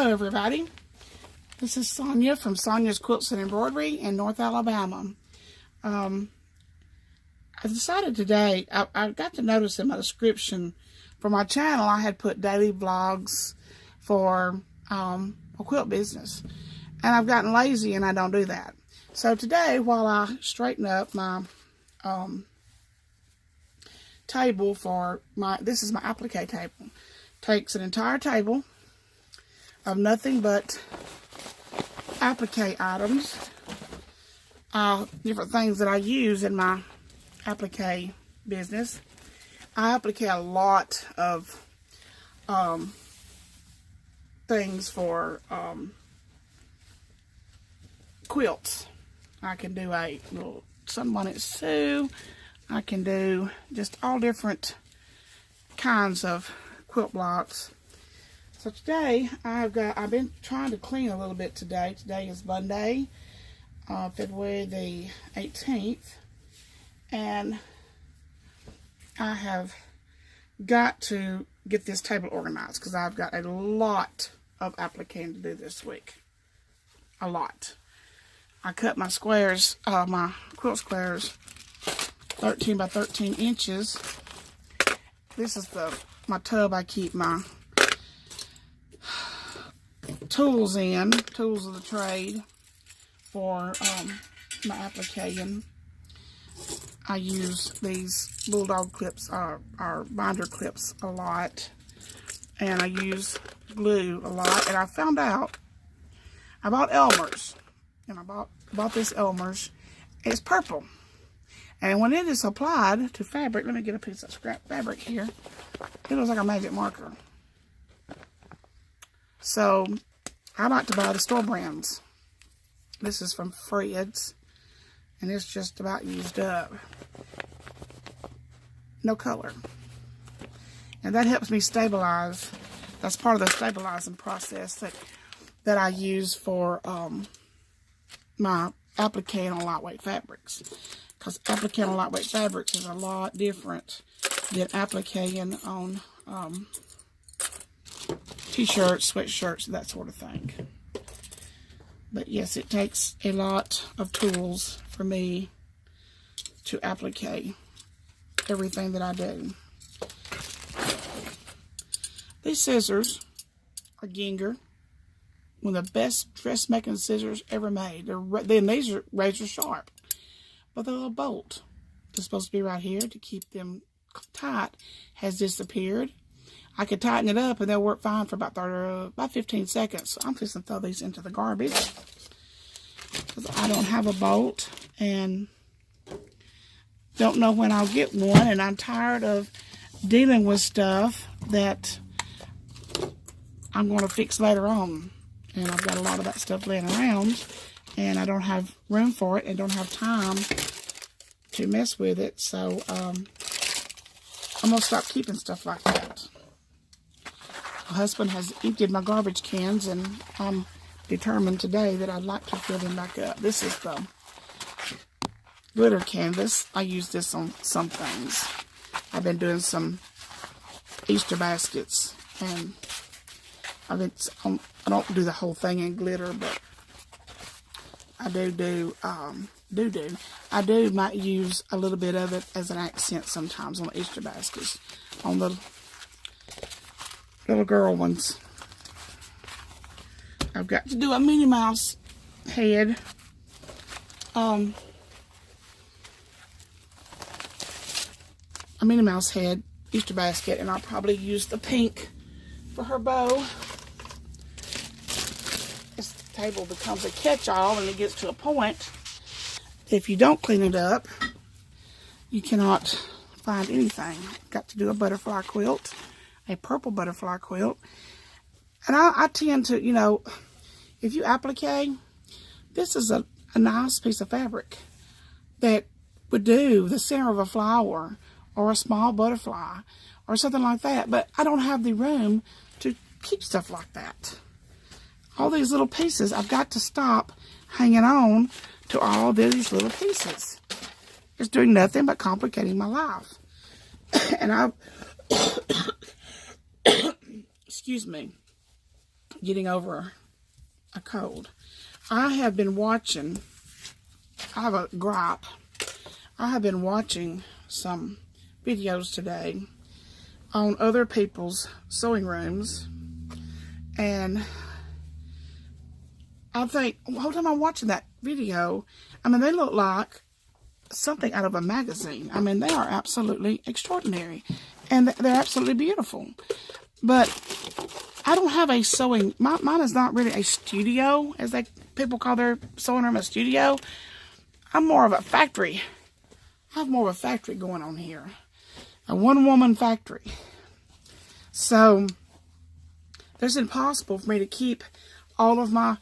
Hello everybody, this is Sonia from Sonyas Quilts and Embroidery in North Alabama. I decided today, I got to notice in my description for my channel I had put daily vlogs for a quilt business, and I've gotten lazy and I don't do that. So today, while I straighten up my table for this is my applique table. Takes an entire table of nothing but applique items, different things that I use in my applique business. I applique a lot of things for quilts. I can do a little sunbonnet Sue. I can do just all different kinds of quilt blocks. So today I've been trying to clean a little bit today. Today is Monday, February the 18th, and I have got to get this table organized because I've got a lot of appliquing to do this week. A lot. I cut my squares, my quilt squares, 13 by 13 inches. This is my tub I keep my tools in, tools of the trade for my appliquing. I use these bulldog clips or binder clips a lot, and I use glue a lot. And I found out I bought Elmer's, and I bought this Elmer's. It's purple, and when it is applied to fabric, let me get a piece of scrap fabric here. It looks like a magic marker. So I like to buy the store brands. This is from Fred's, and it's just about used up. No color. And that helps me stabilize. That's part of the stabilizing process that I use for my appliquing on lightweight fabrics. Because appliquing on lightweight fabrics is a lot different than appliquing on t-shirts, sweatshirts, that sort of thing. But yes, it takes a lot of tools for me to applique everything that I do. These scissors are Ginger, one of the best dressmaking scissors ever made. These are razor sharp, but the little bolt that's supposed to be right here to keep them tight has disappeared. I could tighten it up and they'll work fine for about 15 seconds. So I'm just going to throw these into the garbage because I don't have a bolt and don't know when I'll get one. And I'm tired of dealing with stuff that I'm going to fix later on. And I've got a lot of that stuff laying around and I don't have room for it and don't have time to mess with it. So I'm going to stop keeping stuff like that. My husband has emptied my garbage cans, and I'm determined today that I'd like to fill them back up. This is the glitter canvas. I use this on some things. I've been doing some Easter baskets, and I don't do the whole thing in glitter, but I might use a little bit of it as an accent sometimes on the Easter baskets, on the little girl ones. I've got to do a Minnie Mouse head. A Minnie Mouse head Easter basket, and I'll probably use the pink for her bow. This table becomes a catch-all, and it gets to a point. If you don't clean it up, you cannot find anything. Got to do a butterfly quilt. A purple butterfly quilt. And I tend to, if you applique, this is a nice piece of fabric that would do the center of a flower or a small butterfly or something like that. But I don't have the room to keep stuff like that. All these little pieces, I've got to stop hanging on to all these little pieces. It's doing nothing but complicating my life. And I've excuse me, getting over a cold. I have been watching, I have a gripe. I have been watching some videos today on other people's sewing rooms, and I think, the whole time I'm watching that video, I mean, they look like something out of a magazine. I mean, they are absolutely extraordinary, and they're absolutely beautiful. But I don't have a sewing, mine is not really a studio, as people call their sewing room, a studio. I'm more of a factory. I have more of a factory going on here. A one-woman factory. So, it's impossible for me to keep all of my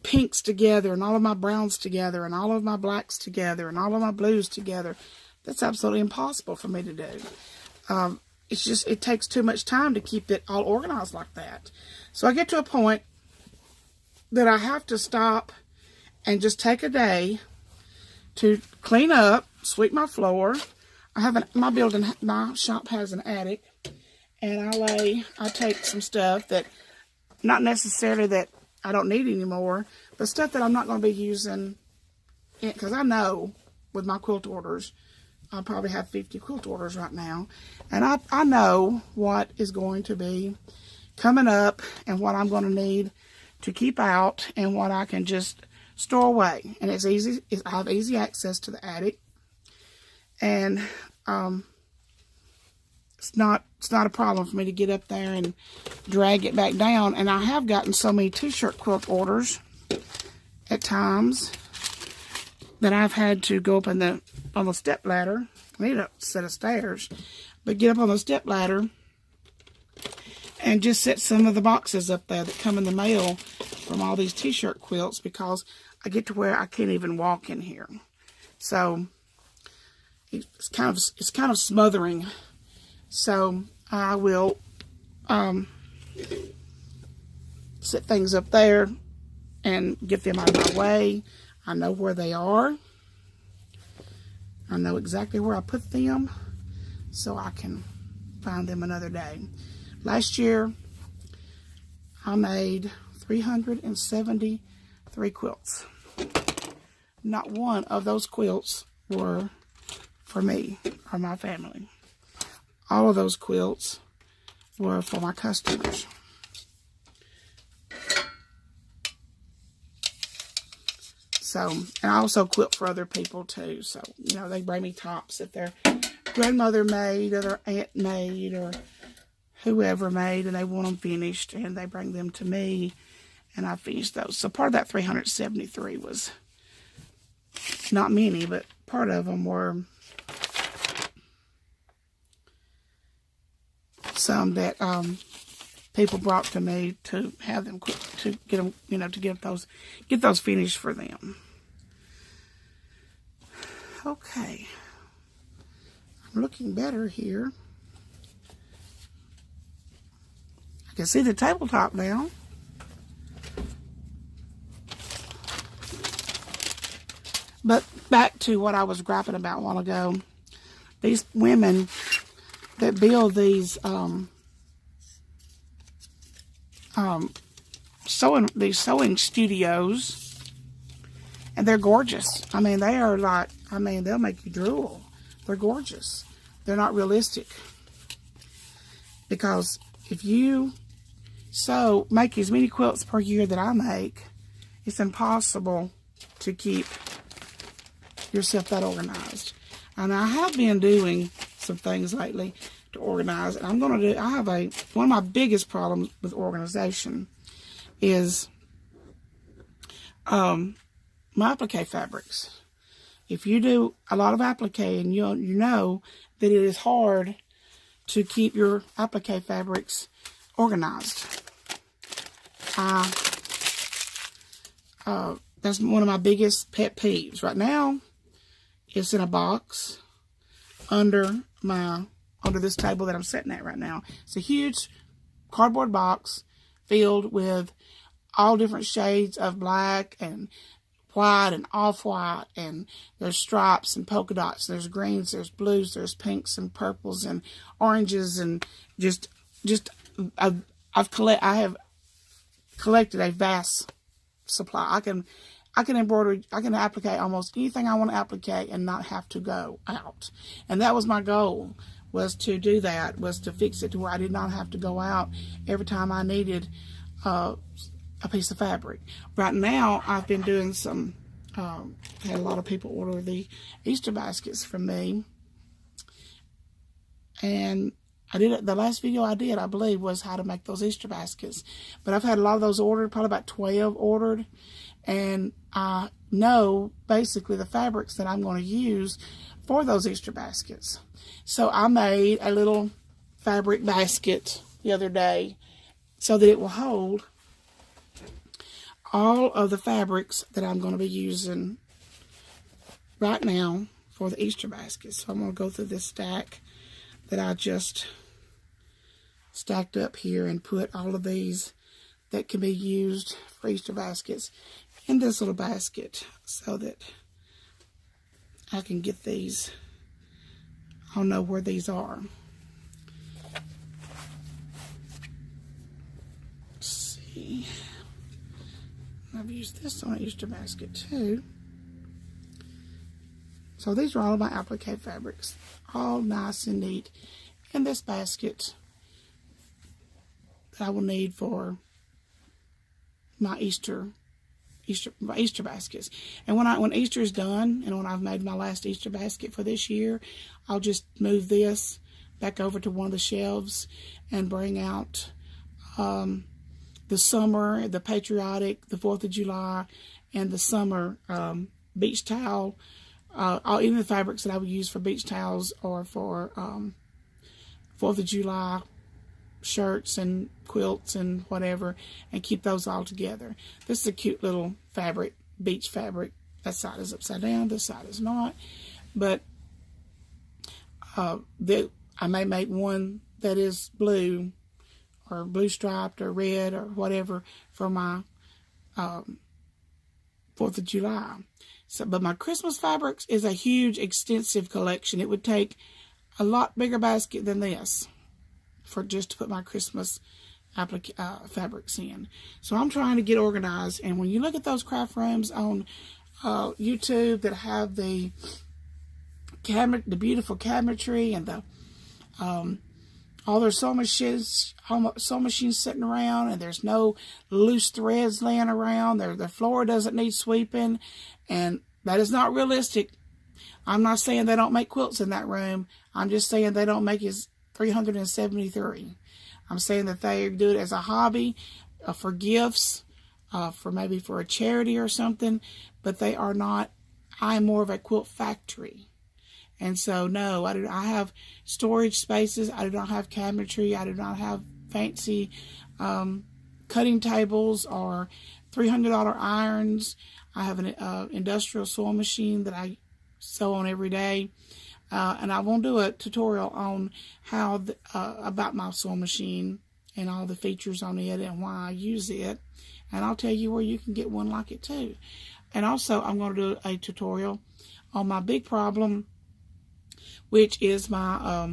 pinks together, and all of my browns together, and all of my blacks together, and all of my blues together. That's absolutely impossible for me to do. It's just, it takes too much time to keep it all organized like that. So I get to a point that I have to stop and just take a day to clean up, sweep my floor. I have my shop has an attic, and I take some stuff that, not necessarily that I don't need anymore, but stuff that I'm not going to be using, because I know with my quilt orders, I probably have 50 quilt orders right now, and I know what is going to be coming up and what I'm going to need to keep out and what I can just store away. And it's easy. I have easy access to the attic, and it's not a problem for me to get up there and drag it back down. And I have gotten so many t-shirt quilt orders at times that I've had to go up on the step ladder. I need a set of stairs, but get up on the step ladder and just set some of the boxes up there that come in the mail from all these t-shirt quilts, because I get to where I can't even walk in here. So it's kind of smothering. So I will set things up there and get them out of my way. I know where they are. I know exactly where I put them, so I can find them another day. Last year, I made 373 quilts. Not one of those quilts were for me or my family. All of those quilts were for my customers. So, and I also quilt for other people too. So, you know, they bring me tops that their grandmother made or their aunt made or whoever made, and they want them finished, and they bring them to me, and I finish those. So part of that 373 was not many, but part of them were some that people brought to me to have them to get them, you know, to get those finished for them. Okay, I'm looking better here. I can see the tabletop now. But back to what I was griping about a while ago. These women that build these sewing studios, and they're gorgeous. I mean, they are like, I mean, they'll make you drool. They're gorgeous. They're not realistic. Because if you make as many quilts per year that I make, it's impossible to keep yourself that organized. And I have been doing some things lately to organize, and I'm going to do, one of my biggest problems with organization is my applique fabrics. If you do a lot of applique, and you know that it is hard to keep your applique fabrics organized. That's one of my biggest pet peeves. Right now, it's in a box under this table that I'm sitting at right now. It's a huge cardboard box filled with all different shades of black and white and off-white, and there's stripes and polka dots, there's greens, there's blues, there's pinks and purples and oranges, and I have collected a vast supply. I can embroider, I can applique almost anything I want to applique and not have to go out. And that was my goal, was to do that, was to fix it to where I did not have to go out every time I needed a piece of fabric. Right now, I've been doing some, had a lot of people order the Easter baskets from me. And I did it, the last video I did, I believe, was how to make those Easter baskets. But I've had a lot of those ordered, probably about 12 ordered. And I know basically the fabrics that I'm going to use for those Easter baskets. So I made a little fabric basket the other day so that it will hold all of the fabrics that I'm going to be using right now for the Easter baskets. So I'm going to go through this stack that I just stacked up here and put all of these that can be used for Easter baskets in this little basket so that I can get these. I'll know where these are. Let's see. I've used this on an Easter basket too. So these are all of my applique fabrics, all nice and neat in this basket that I will need for my Easter baskets. And when Easter is done, and when I've made my last Easter basket for this year, I'll just move this back over to one of the shelves and bring out the summer, the patriotic, the 4th of July, and the summer beach towel, even the fabrics that I would use for beach towels or for 4th of July shirts and quilts and whatever, and keep those all together. This is a cute little fabric, beach fabric. That side is upside down, this side is not. But I may make one that is blue or blue striped or red or whatever for my 4th of July. So, but my Christmas fabrics is a huge, extensive collection. It would take a lot bigger basket than this for just to put my Christmas fabrics in. So I'm trying to get organized. And when you look at those craft rooms on YouTube that have the beautiful cabinetry and the all their sewing machines sitting around, and there's no loose threads laying around. The floor doesn't need sweeping, and that is not realistic. I'm not saying they don't make quilts in that room. I'm just saying they don't make as 373. I'm saying that they do it as a hobby, for gifts, for maybe for a charity or something, but they are not. I'm more of a quilt factory. And so, no, I have storage spaces. I do not have cabinetry. I do not have fancy cutting tables or $300 irons. I have an industrial sewing machine that I sew on every day. And I won't do a tutorial on how about my sewing machine and all the features on it and why I use it. And I'll tell you where you can get one like it too. And also, I'm going to do a tutorial on my big problem, which is my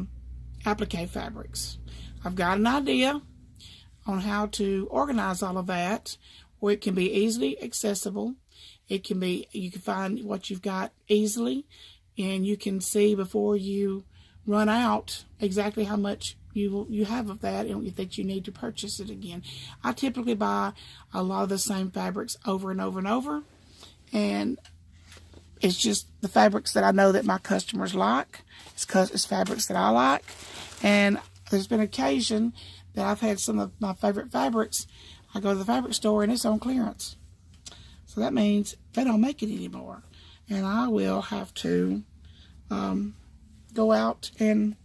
applique fabrics. I've got an idea on how to organize all of that, where it can be easily accessible. It can be, you can find what you've got easily, and you can see before you run out exactly how much you have of that and you think you need to purchase it again. I typically buy a lot of the same fabrics over and over and over, and it's just the fabrics that I know that my customers like. It's fabrics that I like. And there's been occasion that I've had some of my favorite fabrics. I go to the fabric store and it's on clearance. So that means they don't make it anymore. And I will have to go out and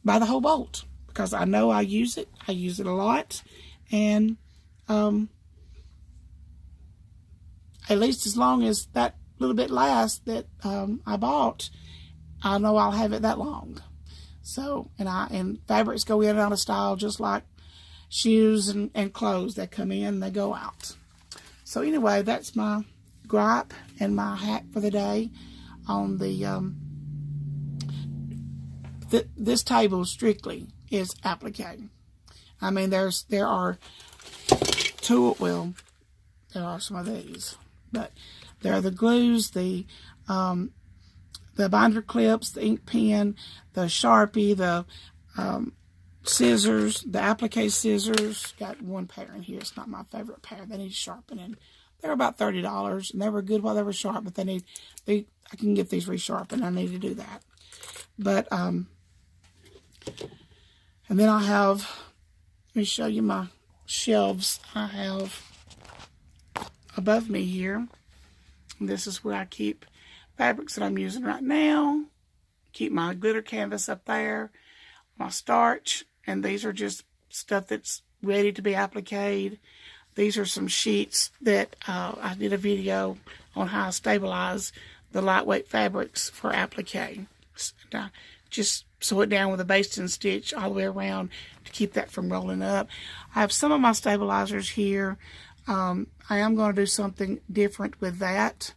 buy the whole bolt, because I know I use it. I use it a lot. And at least as long as that little bit lasts that I bought, I know I'll have it that long. So, and fabrics go in and out of style just like shoes and clothes. That come in, they go out. So anyway, that's my gripe and my hack for the day on the this table strictly is applique. I mean, there are tool, well, there are some of these, but there are the glues, the binder clips, the ink pen, the Sharpie, the scissors, the applique scissors. Got one pair in here. It's not my favorite pair. They need sharpening. They're about $30, and they were good while they were sharp, but I can get these resharpened. I need to do that. But, and then I have, let me show you my shelves I have above me here. And this is where I keep fabrics that I'm using right now. Keep my glitter canvas up there, my starch, and these are just stuff that's ready to be appliqued. These are some sheets that I did a video on how to stabilize the lightweight fabrics for applique. Just sew it down with a basting stitch all the way around to keep that from rolling up. I have some of my stabilizers here. I am going to do something different with that.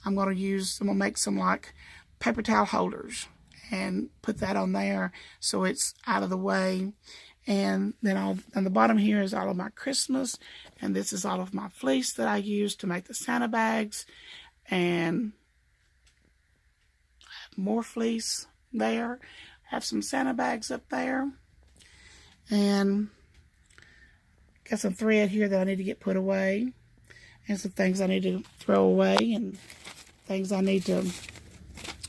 I'm going to make some like paper towel holders and put that on there so it's out of the way. And then on the bottom here is all of my Christmas, and this is all of my fleece that I use to make the Santa bags. And I have more fleece there. I have some Santa bags up there. And got some thread here that I need to get put away. And some things I need to throw away, and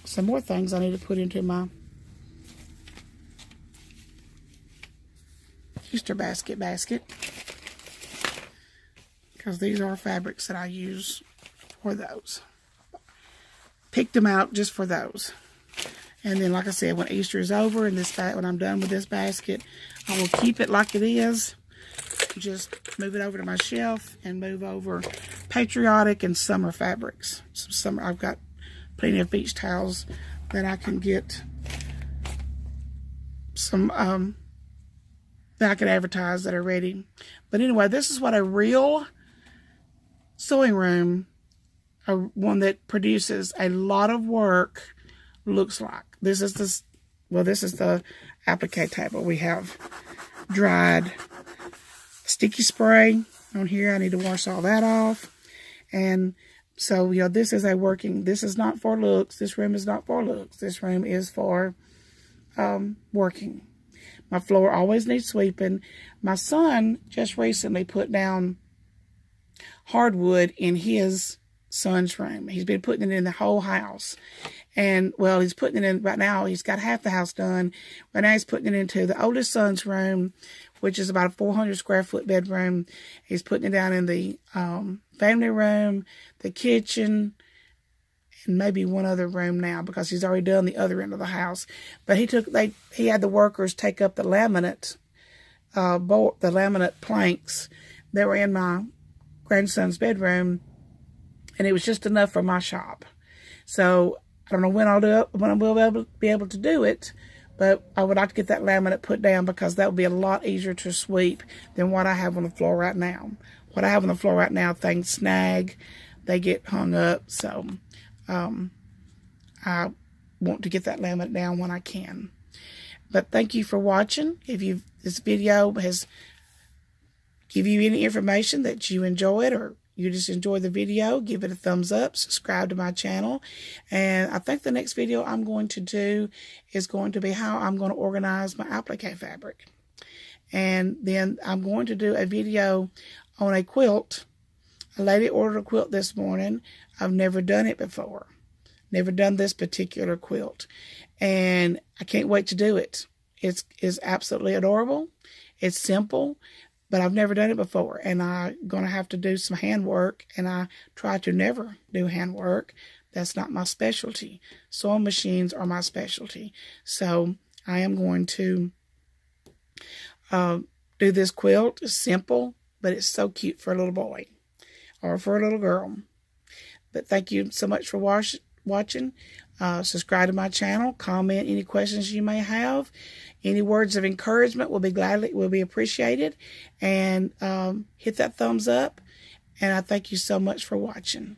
some more things I need to put into my Easter basket, because these are fabrics that I use for those. Picked them out just for those. And then, like I said, when Easter is over and when I'm done with this basket, I will keep it like it is. Just move it over to my shelf and move over patriotic and summer fabrics. I've got plenty of beach towels that I can get some that I can advertise that are ready. But anyway, this is what a real sewing room, one that produces a lot of work, looks like. This is the applique table. We have dried sticky spray on here. I need to wash all that off. And so, this is this is not for looks. This room is not for looks. This room is for working. My floor always needs sweeping. My son just recently put down hardwood in his son's room. He's been putting it in the whole house. And, well, he's putting it in right now. He's got half the house done. Right now he's putting it into the oldest son's room, which is about a 400 square foot bedroom. He's putting it down in the family room, the kitchen, and maybe one other room now, because he's already done the other end of the house. But he had the workers take up the laminate the laminate planks that were in my grandson's bedroom, and it was just enough for my shop. So I don't know when I will be able to do it, but I would like to get that laminate put down, because that would be a lot easier to sweep than what I have on the floor right now. What I have on the floor right now, things snag, they get hung up. So I want to get that laminate down when I can. But thank you for watching. If this video has give you any information that you enjoyed, or you just enjoy the video, give it a thumbs up, subscribe to my channel. And I think the next video I'm going to do is going to be how I'm going to organize my applique fabric. And then I'm going to do a video on a quilt. A lady ordered a quilt this morning. I've never done it before. Never done this particular quilt. And I can't wait to do it. It's absolutely adorable. It's simple, but I've never done it before. And I'm going to have to do some handwork. And I try to never do handwork. That's not my specialty. Sewing machines are my specialty. So I am going to do this quilt. It's simple, but it's so cute for a little boy or for a little girl. But thank you so much for watching. Subscribe to my channel. Comment any questions you may have. Any words of encouragement will be appreciated. And hit that thumbs up. And I thank you so much for watching.